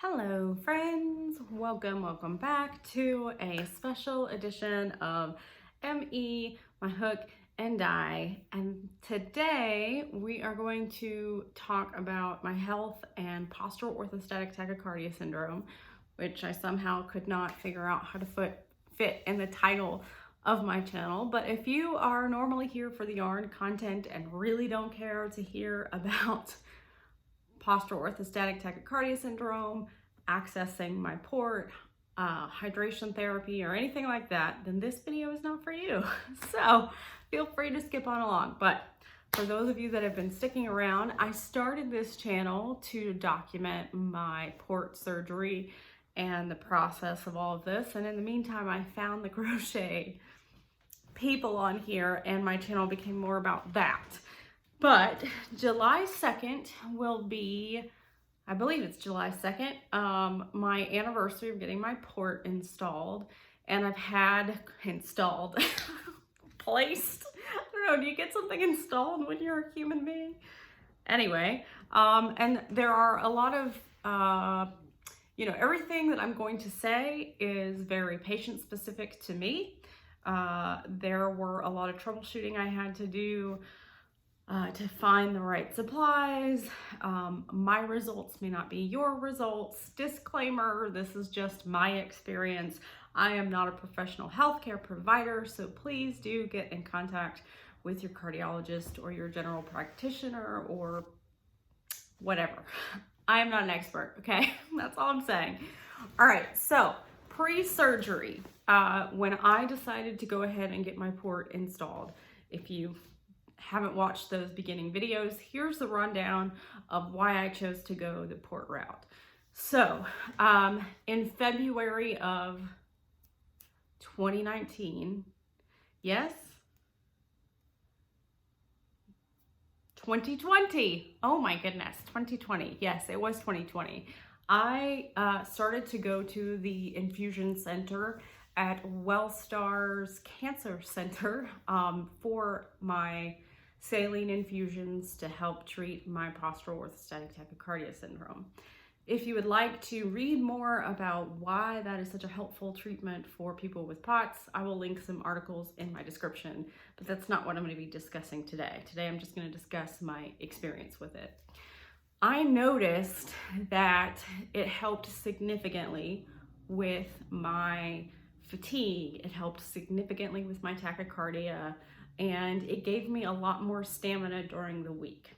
Hello friends, welcome back to a special edition of ME, my hook and die. And today we are going to talk about my health and postural orthostatic tachycardia syndrome, which I somehow could not figure out how to fit in the title of my channel. But if you are normally here for the yarn content and really don't care to hear about postural orthostatic tachycardia syndrome, accessing my port, hydration therapy, or anything like that, then this video is not for you. So feel free to skip on along. But for those of you that have been sticking around, I started this channel to document my port surgery and the process of all of this. And in the meantime, I found the crochet people on here and my channel became more about that. But July 2nd will be, I believe it's July 2nd, my anniversary of getting my port installed. And I've had installed, placed. I don't know, do you get something installed when you're a human being? Anyway, and there are a lot of, everything that I'm going to say is very patient specific to me. There were a lot of troubleshooting I had to do to find the right supplies. My results may not be your results. Disclaimer, this is just my experience. I am not a professional healthcare provider, so please do get in contact with your cardiologist or your general practitioner or whatever. I am not an expert, okay? That's all I'm saying. All right, so pre-surgery, when I decided to go ahead and get my port installed, if you haven't watched those beginning videos, here's the rundown of why I chose to go the port route. So in February of 2019, yes, 2020, oh my goodness, 2020, yes, it was 2020. I started to go to the infusion center at Wellstar's Cancer Center for my saline infusions to help treat my postural orthostatic tachycardia syndrome. If you would like to read more about why that is such a helpful treatment for people with POTS, I will link some articles in my description, but that's not what I'm going to be discussing today. Today I'm just going to discuss my experience with it. I noticed that it helped significantly with my fatigue. It helped significantly with my tachycardia, and it gave me a lot more stamina during the week.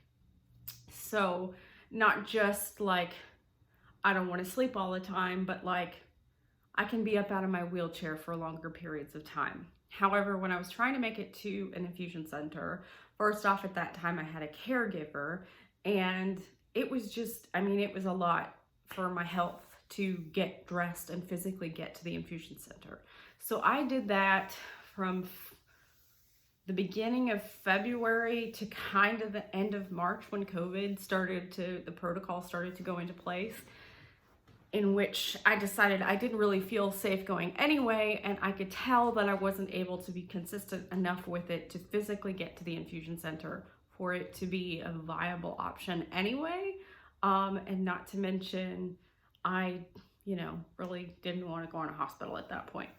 So not just like I don't want to sleep all the time, but like I can be up out of my wheelchair for longer periods of time. However, when I was trying to make it to an infusion center, first off, at that time I had a caregiver, and it was just, it was a lot for my health to get dressed and physically get to the infusion center. So I did that from the beginning of February to kind of the end of March when the protocol started to go into place, in which I decided I didn't really feel safe going anyway, and I could tell that I wasn't able to be consistent enough with it to physically get to the infusion center for it to be a viable option anyway. And not to mention, I, really didn't want to go in a hospital at that point.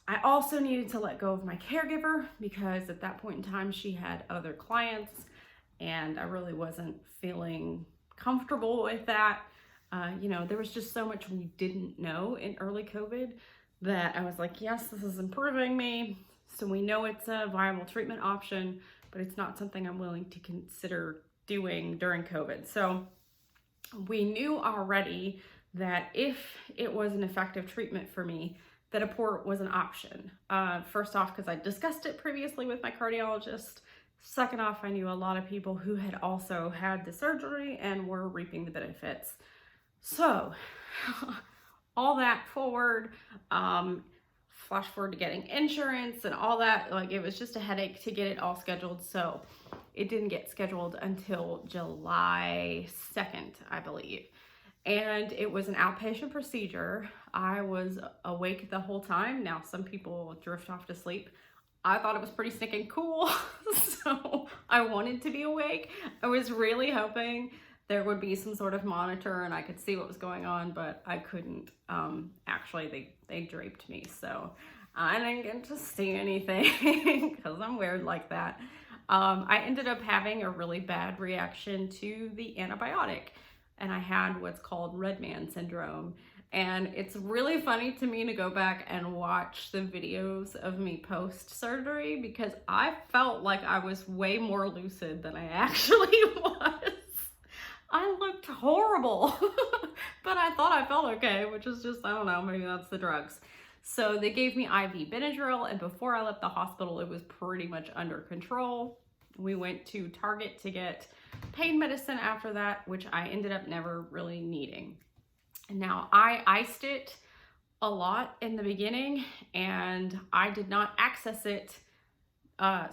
I also needed to let go of my caregiver because at that point in time, she had other clients and I really wasn't feeling comfortable with that. There was just so much we didn't know in early COVID that I was like, yes, this is improving me. So we know it's a viable treatment option, but it's not something I'm willing to consider doing during COVID. So we knew already that if it was an effective treatment for me, that a port was an option. First off, because I discussed it previously with my cardiologist. Second off, I knew a lot of people who had also had the surgery and were reaping the benefits. So all that forward, flash forward to getting insurance and all that, like it was just a headache to get it all scheduled. So it didn't get scheduled until July 2nd, I believe. And it was an outpatient procedure. I was awake the whole time. Now, some people drift off to sleep. I thought it was pretty stinking cool. So I wanted to be awake. I was really hoping there would be some sort of monitor and I could see what was going on, but I couldn't. Actually, they draped me, so I didn't get to see anything because I'm weird like that. I ended up having a really bad reaction to the antibiotic, and I had what's called red man syndrome. And it's really funny to me to go back and watch the videos of me post-surgery, because I felt like I was way more lucid than I actually was. I looked horrible, but I thought I felt okay, which is just, I don't know, maybe that's the drugs. So they gave me IV Benadryl, and before I left the hospital, it was pretty much under control. We went to Target to get pain medicine after that, which I ended up never really needing. Now, I iced it a lot in the beginning, and I did not access it.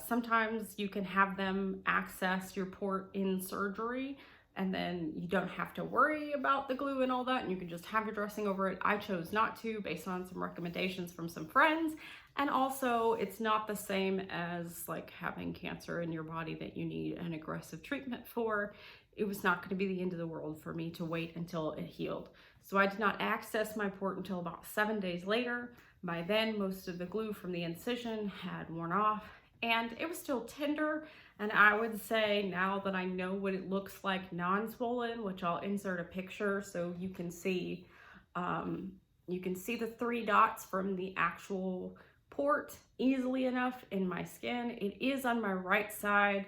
Sometimes you can have them access your port in surgery, and then you don't have to worry about the glue and all that, and you can just have your dressing over it. I chose not to, based on some recommendations from some friends. And also, it's not the same as like having cancer in your body that you need an aggressive treatment for. It was not going to be the end of the world for me to wait until it healed. So I did not access my port until about 7 days later. By then, most of the glue from the incision had worn off, and it was still tender. And I would say, now that I know what it looks like non-swollen, which I'll insert a picture so you can see the 3 dots from the actual port easily enough in my skin. It is on my right side.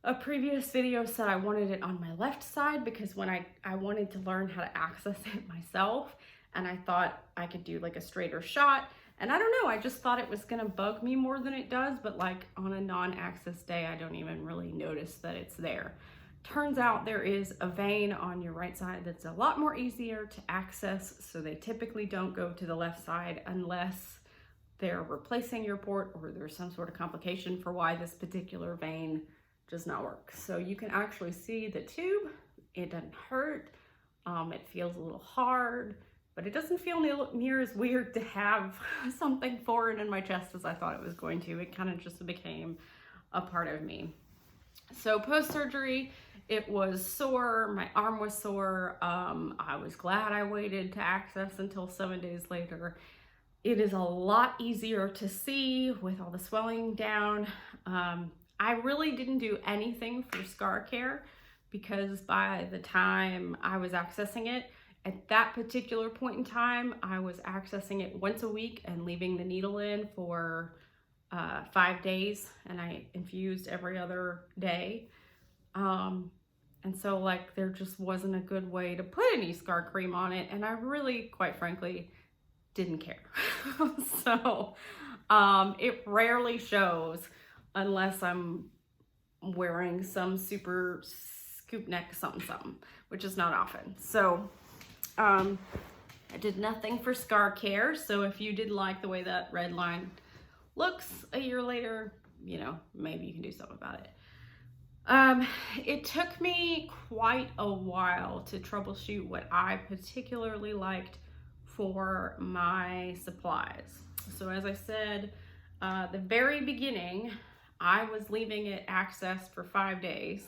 A previous video said I wanted it on my left side because when I wanted to learn how to access it myself, and I thought I could do like a straighter shot. And I don't know, I just thought it was gonna bug me more than it does, but like on a non-access day, I don't even really notice that it's there. Turns out there is a vein on your right side that's a lot more easier to access, so they typically don't go to the left side unless they're replacing your port or there's some sort of complication for why this particular vein does not work. So you can actually see the tube. It doesn't hurt. It feels a little hard, but it doesn't feel near as weird to have something foreign in my chest as I thought it was going to. It kind of just became a part of me. So post-surgery, it was sore. My arm was sore. I was glad I waited to access until 7 days later. It is a lot easier to see with all the swelling down. I really didn't do anything for scar care because by the time I was accessing it, at that particular point in time, I was accessing it once a week and leaving the needle in for 5 days, and I infused every other day. And so like there just wasn't a good way to put any scar cream on it, and I really, quite frankly, didn't care. So it rarely shows unless I'm wearing some super scoop neck something, which is not often. So I did nothing for scar care. So if you did like the way that red line looks a year later, you know, maybe you can do something about it. It took me quite a while to troubleshoot what I particularly liked for my supplies. So as I said, the very beginning, I was leaving it accessed for 5 days,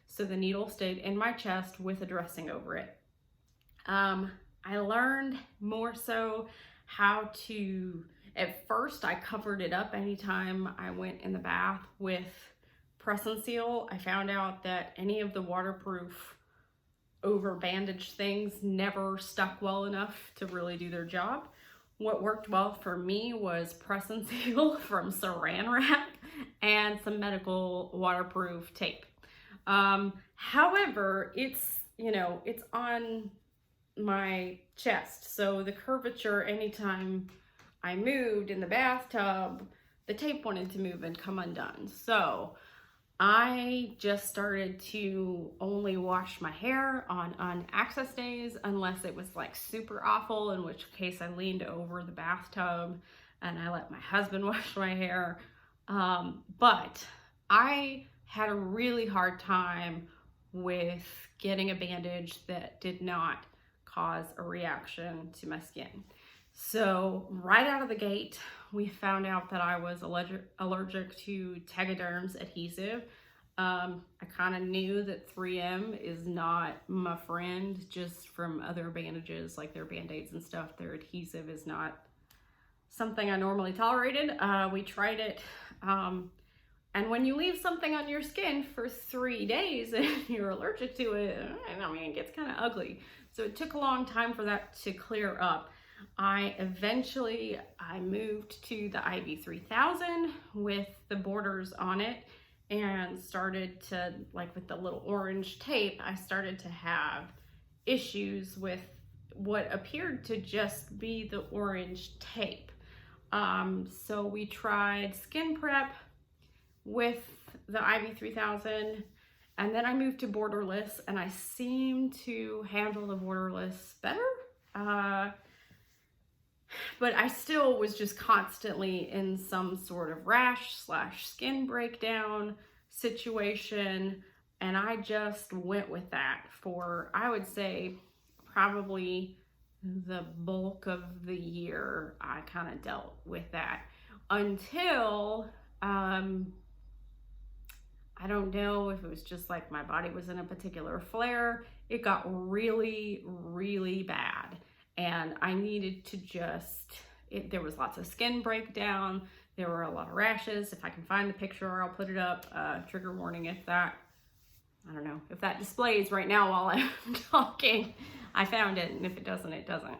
so the needle stayed in my chest with a dressing over it. I learned more so how to, at first I covered it up anytime I went in the bath with Press and Seal. I found out that any of the waterproof over bandaged things never stuck well enough to really do their job. What worked well for me was Press and Seal from Saran Wrap and some medical waterproof tape. However, it's, you know, it's on my chest, so the curvature, anytime I moved in the bathtub, the tape wanted to move and come undone. So I just started to only wash my hair on unaccess days unless it was like super awful, in which case I leaned over the bathtub and I let my husband wash my hair. But I had a really hard time with getting a bandage that did not cause a reaction to my skin. So right out of the gate, we found out that I was allergic to Tegaderm's adhesive. I kind of knew that 3M is not my friend just from other bandages, like their Band-Aids and stuff. Their adhesive is not something I normally tolerated. We tried it. And when you leave something on your skin for 3 days and you're allergic to it, I mean, it gets kind of ugly. So it took a long time for that to clear up. I moved to the IV3000 with the borders on it and started to, like with the little orange tape, I started to have issues with what appeared to just be the orange tape. So we tried skin prep with the IV3000, and then I moved to borderless, and I seem to handle the borderless better. But I still was just constantly in some sort of rash/skin breakdown situation, and I just went with that for, I would say, probably the bulk of the year. I kind of dealt with that until I don't know if it was just like my body was in a particular flare. It got really, really bad. And I needed to there was lots of skin breakdown. There were a lot of rashes. If I can find the picture, I'll put it up. Trigger warning if that displays right now while I'm talking. I found it, and if it doesn't, it doesn't.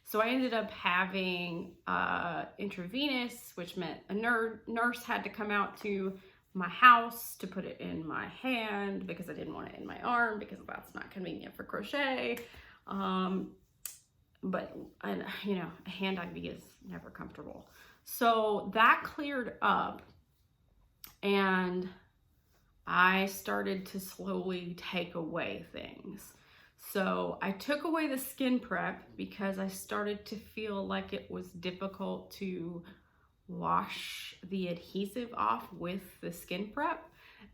So I ended up having intravenous, which meant a nurse had to come out to my house to put it in my hand because I didn't want it in my arm because that's not convenient for crochet. But you know, a hand IV is never comfortable. So that cleared up, and I started to slowly take away things. So I took away the skin prep because I started to feel like it was difficult to wash the adhesive off with the skin prep.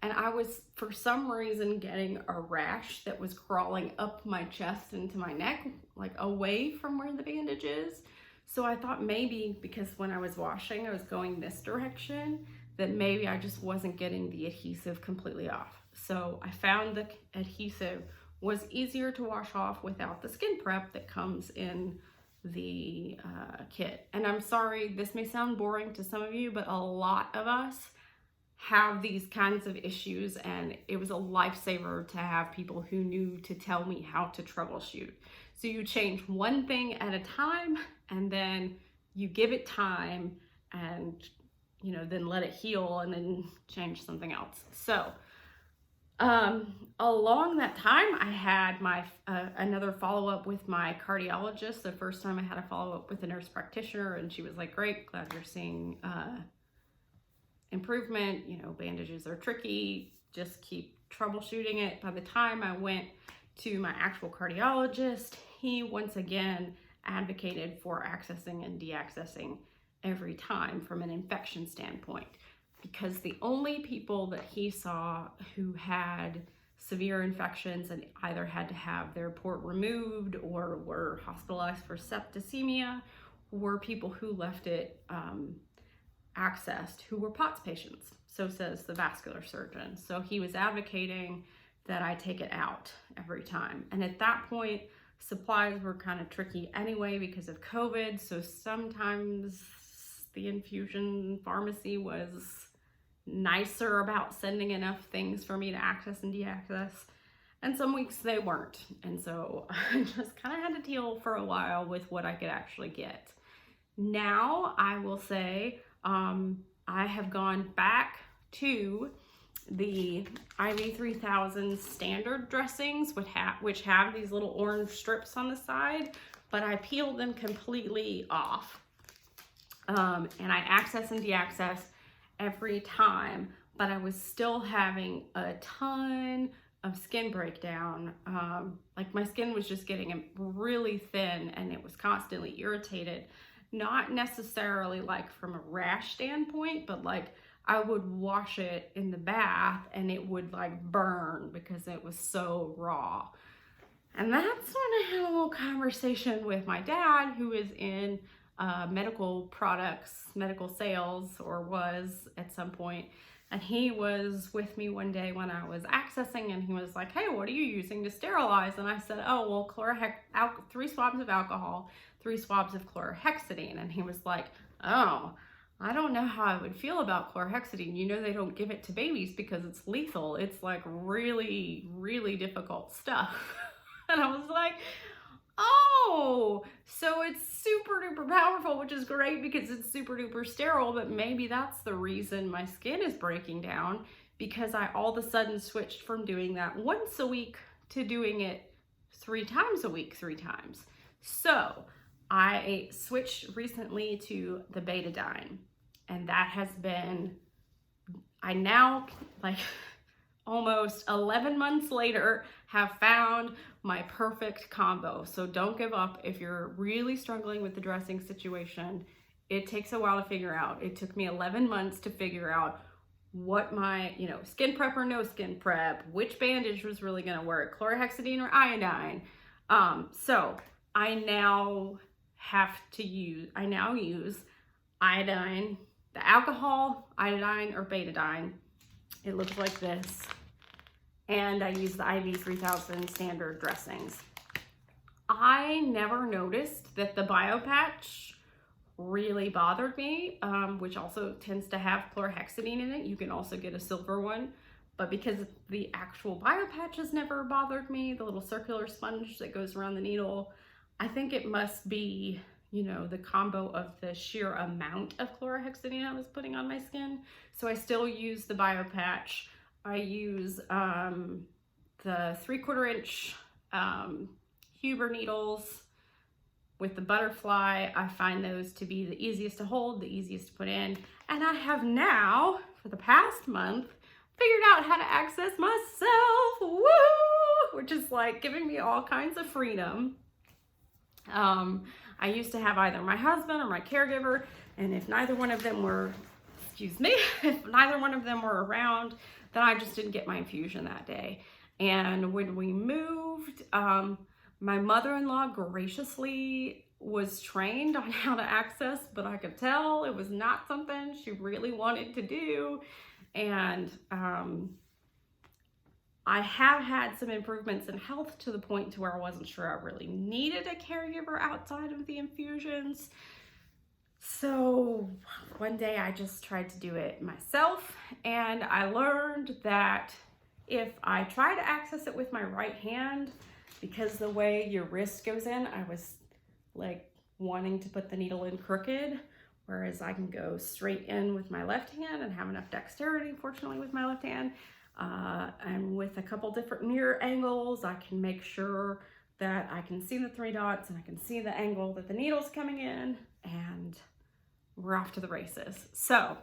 And I was, for some reason, getting a rash that was crawling up my chest into my neck, like away from where the bandage is. So I thought maybe because when I was washing, I was going this direction, that maybe I just wasn't getting the adhesive completely off. So I found the adhesive was easier to wash off without the skin prep that comes in the kit. And I'm sorry, this may sound boring to some of you, but a lot of us have these kinds of issues, and it was a lifesaver to have people who knew to tell me how to troubleshoot. So you change one thing at a time, and then you give it time, and you know, then let it heal, and then change something else. So along that time, I had my another follow-up with my cardiologist. The first time I had a follow-up with a nurse practitioner, and she was like, great, glad you're seeing improvement. You know, bandages are tricky, just keep troubleshooting it. By the time I went to my actual cardiologist, he once again advocated for accessing and deaccessing every time from an infection standpoint, because the only people that he saw who had severe infections and either had to have their port removed or were hospitalized for septicemia were people who left it accessed, who were POTS patients. So says the vascular surgeon. So he was advocating that I take it out every time. And at that point, supplies were kind of tricky anyway because of COVID. So sometimes the infusion pharmacy was nicer about sending enough things for me to access and deaccess, and some weeks they weren't. And so I just kind of had to deal for a while with what I could actually get. Now I will say I have gone back to the IV3000 standard dressings, which have these little orange strips on the side, but I peeled them completely off. And I access and deaccess every time, but I was still having a ton of skin breakdown. Like my skin was just getting really thin, and it was constantly irritated. Not necessarily like from a rash standpoint, but like I would wash it in the bath and it would like burn because it was so raw. And that's when I had a little conversation with my dad, who is in medical products, medical sales, or was at some point. And he was with me one day when I was accessing, and he was like, hey, what are you using to sterilize? And I said, oh, well, 3 swabs of alcohol, 3 swabs of chlorhexidine. And he was like, oh, I don't know how I would feel about chlorhexidine. You know, they don't give it to babies because it's lethal. It's like really, really difficult stuff. And I was like, oh, so it's super duper powerful, which is great because it's super duper sterile, but maybe that's the reason my skin is breaking down, because I all of a sudden switched from doing that once a week to doing it 3 times a week, 3 times. So I switched recently to the betadine, and that has been, I now, like, almost 11 months later, have found my perfect combo. So don't give up if you're really struggling with the dressing situation. It takes a while to figure out. It took me 11 months to figure out what my, skin prep or no skin prep, which bandage was really gonna work, chlorhexidine or iodine. So I now use iodine, the alcohol, iodine, or betadine. It looks like this. And I use the IV 3000 standard dressings. I never noticed that the BioPatch really bothered me, which also tends to have chlorhexidine in it. You can also get a silver one, but because the actual BioPatch has never bothered me, the little circular sponge that goes around the needle, I think it must be, the combo of the sheer amount of chlorhexidine I was putting on my skin. So I still use the BioPatch. I use the 3/4 inch Huber needles with the butterfly. I find those to be the easiest to hold, the easiest to put in. And I have now, for the past month, figured out how to access myself, woo! Which is like giving me all kinds of freedom. I used to have either my husband or my caregiver, and if neither one of them were, if neither one of them were around, then I just didn't get my infusion that day. And when we moved, my mother-in-law graciously was trained on how to access, but I could tell it was not something she really wanted to do. And I have had some improvements in health to the point to where I wasn't sure I really needed a caregiver outside of the infusions. So one day I just tried to do it myself, and I learned that if I try to access it with my right hand, because the way your wrist goes in, I was like wanting to put the needle in crooked, whereas I can go straight in with my left hand and have enough dexterity, fortunately, with my left hand. And with a couple different mirror angles, I can make sure that I can see the 3 dots and I can see the angle that the needle's coming in, and we're off to the races. So,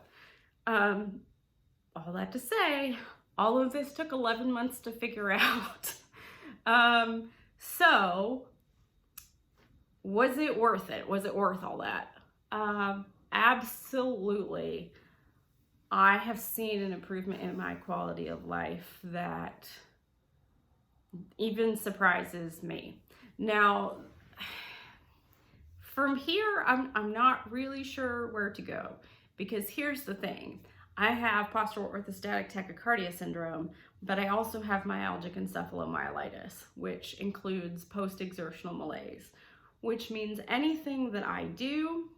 all that to say, all of this took 11 months to figure out. So was it worth it? Was it worth all that? Absolutely. I have seen an improvement in my quality of life that even surprises me. Now, from here, I'm not really sure where to go, because here's the thing. I have postural orthostatic tachycardia syndrome, but I also have myalgic encephalomyelitis, which includes post-exertional malaise, which means anything that I do,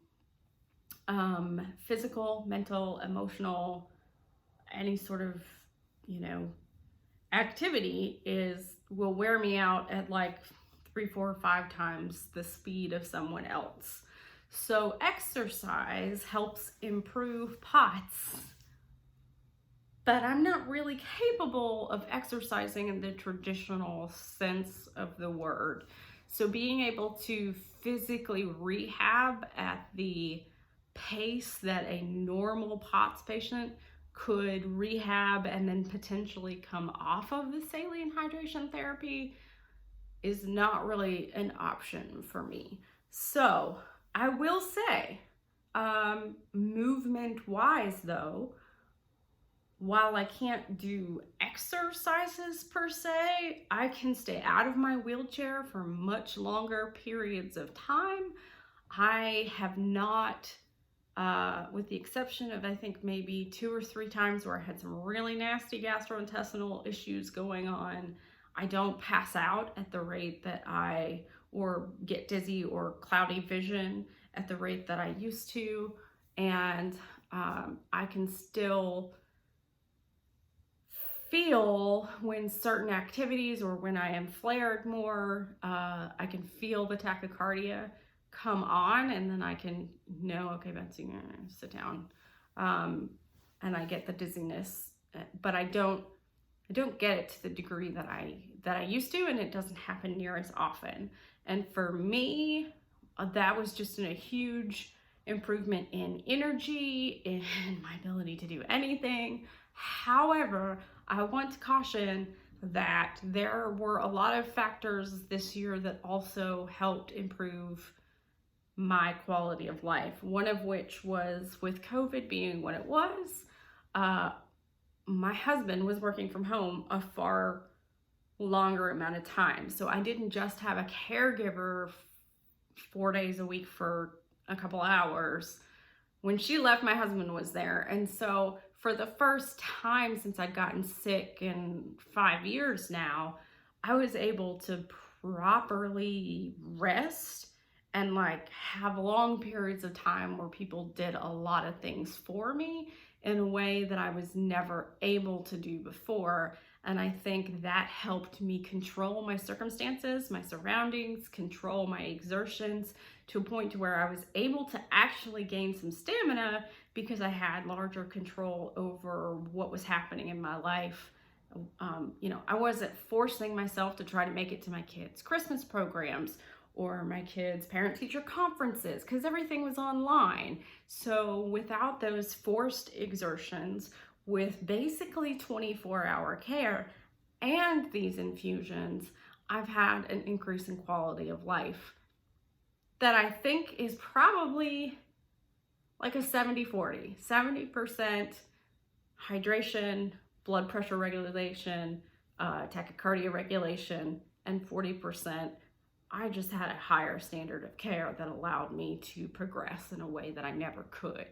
physical, mental, emotional, any sort of, activity will wear me out at like 3, 4, 5 times the speed of someone else. So exercise helps improve POTS, but I'm not really capable of exercising in the traditional sense of the word. So being able to physically rehab at the pace that a normal POTS patient could rehab and then potentially come off of the saline hydration therapy is not really an option for me. So I will say, movement-wise though, while I can't do exercises per se, I can stay out of my wheelchair for much longer periods of time. I have not with the exception of, I think, maybe 2 or 3 times where I had some really nasty gastrointestinal issues going on, I don't pass out at the rate that or get dizzy or cloudy vision at the rate that I used to. And I can still feel when certain activities or when I am flared more, I can feel the tachycardia come on, and then I can know, okay, Betsy, sit down. And I get the dizziness, but I don't get it to the degree that I used to, and it doesn't happen near as often. And for me, that was just a huge improvement in energy, in my ability to do anything. However, I want to caution that there were a lot of factors this year that also helped improve my quality of life. One of which was, with COVID being what it was, my husband was working from home a far longer amount of time. So I didn't just have a caregiver 4 days a week for a couple hours. When she left, my husband was there. And so for the first time since I'd gotten sick in 5 years now, I was able to properly rest and have long periods of time where people did a lot of things for me in a way that I was never able to do before. And I think that helped me control my circumstances, my surroundings, control my exertions to a point to where I was able to actually gain some stamina because I had larger control over what was happening in my life. I wasn't forcing myself to try to make it to my kids' Christmas programs or my kids' parent-teacher conferences because everything was online. So without those forced exertions, with basically 24-hour care and these infusions, I've had an increase in quality of life that I think is probably like a 70-40. 70% hydration, blood pressure regulation, tachycardia regulation, and 40% I just had a higher standard of care that allowed me to progress in a way that I never could.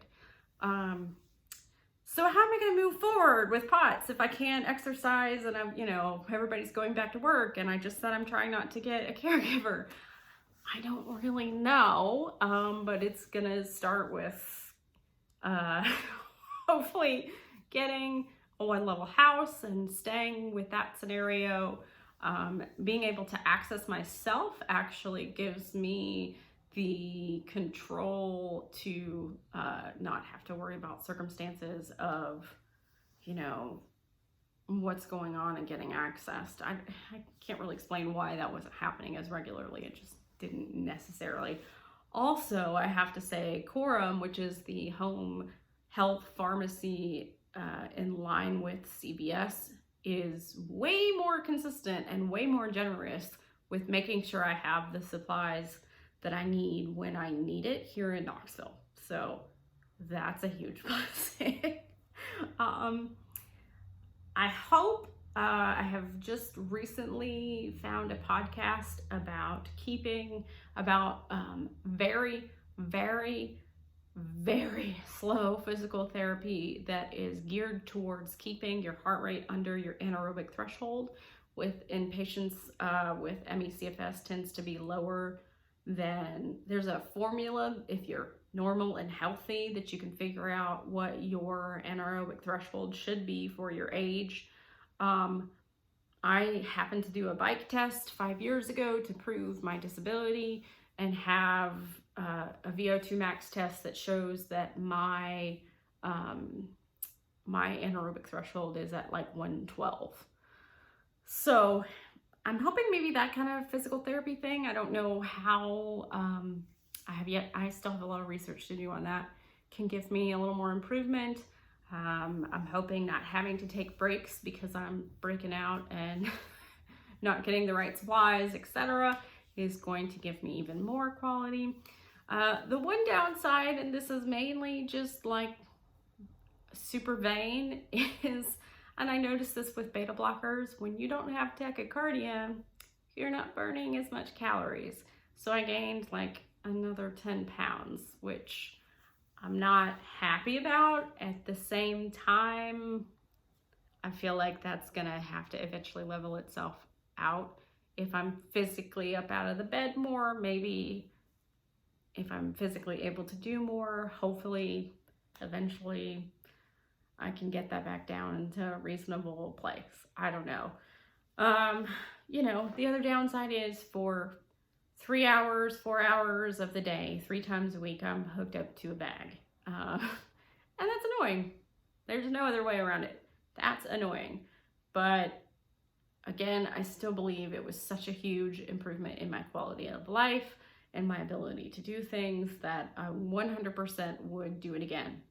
So how am I going to move forward with POTS if I can't exercise and everybody's going back to work and I just said I'm trying not to get a caregiver? I don't really know, but it's going to start with hopefully getting a one-level house and staying with that scenario. Being able to access myself actually gives me the control to not have to worry about circumstances of, what's going on and getting accessed. I can't really explain why that wasn't happening as regularly. It just didn't necessarily. Also, I have to say, Coram, which is the home health pharmacy in line with CVS, is way more consistent and way more generous with making sure I have the supplies that I need when I need it here in Knoxville. So that's a huge blessing. I hope I have just recently found a podcast about very, very, very slow physical therapy that is geared towards keeping your heart rate under your anaerobic threshold. In patients with ME/CFS tends to be lower than, there's a formula if you're normal and healthy that you can figure out what your anaerobic threshold should be for your age. I happened to do a bike test 5 years ago to prove my disability and have a VO2 max test that shows that my anaerobic threshold is at 112. So I'm hoping maybe that kind of physical therapy thing, I don't know how, I still have a lot of research to do on that, can give me a little more improvement. I'm hoping not having to take breaks because I'm breaking out and not getting the right supplies, etc., is going to give me even more quality. The one downside, and this is mainly just super vain, is, and I noticed this with beta blockers, when you don't have tachycardia, you're not burning as much calories. So I gained another 10 pounds, which I'm not happy about. At the same time, I feel like that's gonna have to eventually level itself out. If I'm physically up out of the bed more, maybe if I'm physically able to do more, hopefully, eventually, I can get that back down into a reasonable place. I don't know. The other downside is for 3 hours, 4 hours of the day, 3 times a week, I'm hooked up to a bag. And that's annoying. There's no other way around it. That's annoying. But again, I still believe it was such a huge improvement in my quality of life and my ability to do things that I 100% would do it again.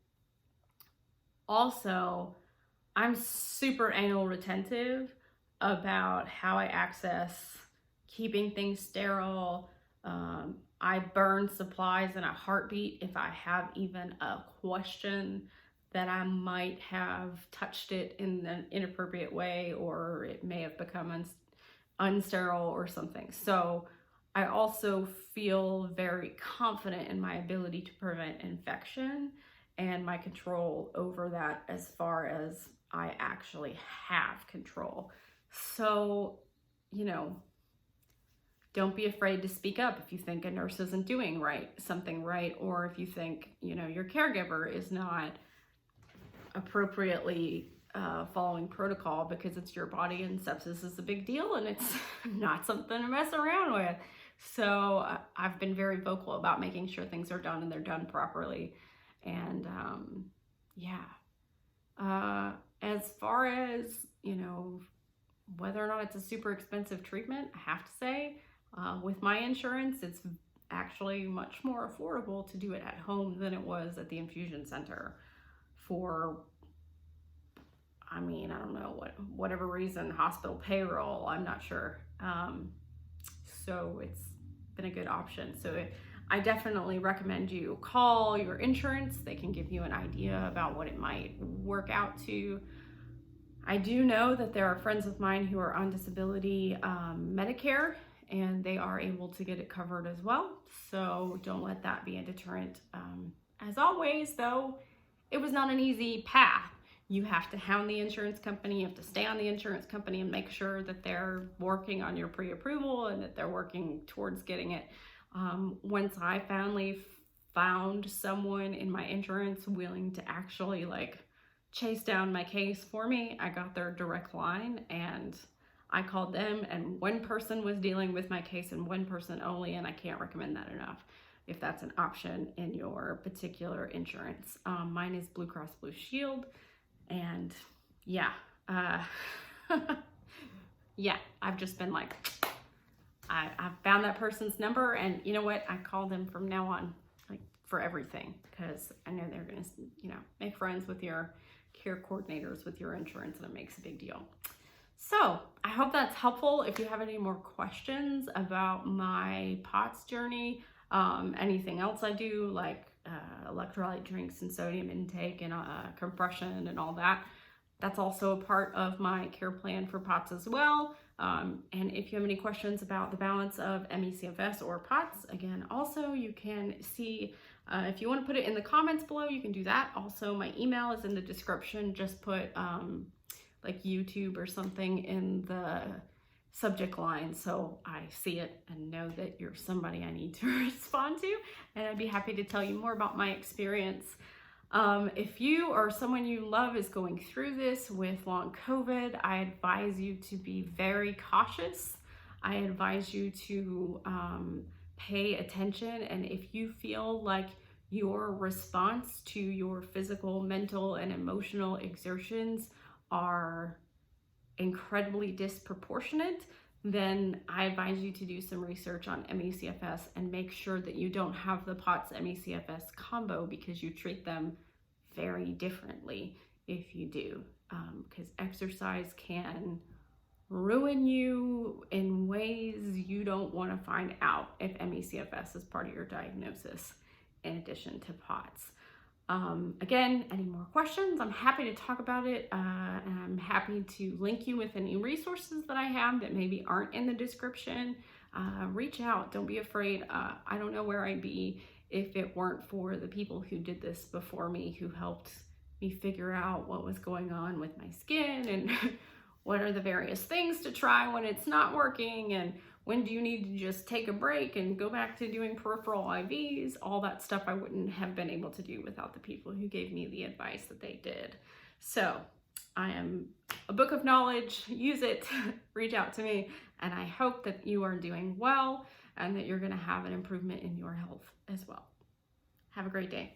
Also, I'm super anal retentive about how I access keeping things sterile. I burn supplies in a heartbeat if I have even a question that I might have touched it in an inappropriate way, or it may have become unsterile or something. So I also feel very confident in my ability to prevent infection and my control over that as far as I actually have control. So, don't be afraid to speak up if you think a nurse isn't doing something right, or if you think, your caregiver is not appropriately following protocol, because it's your body and sepsis is a big deal and it's not something to mess around with. So I've been very vocal about making sure things are done and they're done properly. And as far as, whether or not it's a super expensive treatment, I have to say, with my insurance, it's actually much more affordable to do it at home than it was at the infusion center for, I don't know, whatever reason, hospital payroll, I'm not sure. So it's been a good option. So I definitely recommend you call your insurance. They can give you an idea about what it might work out to. I do know that there are friends of mine who are on disability Medicare, and they are able to get it covered as well. So don't let that be a deterrent. As always, though, it was not an easy path. You have to hound the insurance company, you have to stay on the insurance company and make sure that they're working on your pre-approval and that they're working towards getting it. Once I finally found someone in my insurance willing to actually chase down my case for me, I got their direct line and I called them, and one person was dealing with my case and one person only, and I can't recommend that enough if that's an option in your particular insurance. Mine is Blue Cross Blue Shield, and I've just been I've found that person's number, and you know what? I call them from now on, for everything, because I know they're gonna, make friends with your care coordinators with your insurance, and it makes a big deal. So I hope that's helpful. If you have any more questions about my POTS journey, anything else I do, electrolyte drinks and sodium intake and compression and all that, that's also a part of my care plan for POTS as well. And if you have any questions about the balance of ME/CFS or POTS, again, also you can see, if you want to put it in the comments below, you can do that. Also, my email is in the description. Just put YouTube or something in the subject line so I see it and know that you're somebody I need to respond to, and I'd be happy to tell you more about my experience. If you or someone you love is going through this with long COVID, I advise you to be very cautious. I advise you to pay attention, and if you feel like your response to your physical, mental, and emotional exertions are incredibly disproportionate, then I advise you to do some research on ME/CFS and make sure that you don't have the POTS ME/CFS combo, because you treat them very differently if you do, because exercise can ruin you in ways you don't want to find out if ME/CFS is part of your diagnosis in addition to POTS. Again, any more questions, I'm happy to talk about it, and I'm happy to link you with any resources that I have that maybe aren't in the description. Reach out, don't be afraid. I don't know where I'd be if it weren't for the people who did this before me, who helped me figure out what was going on with my skin and what are the various things to try when it's not working, and when do you need to just take a break and go back to doing peripheral IVs. All that stuff I wouldn't have been able to do without the people who gave me the advice that they did. So I am a book of knowledge. Use it. Reach out to me, and I hope that you are doing well and that you're going to have an improvement in your health as well. Have a great day.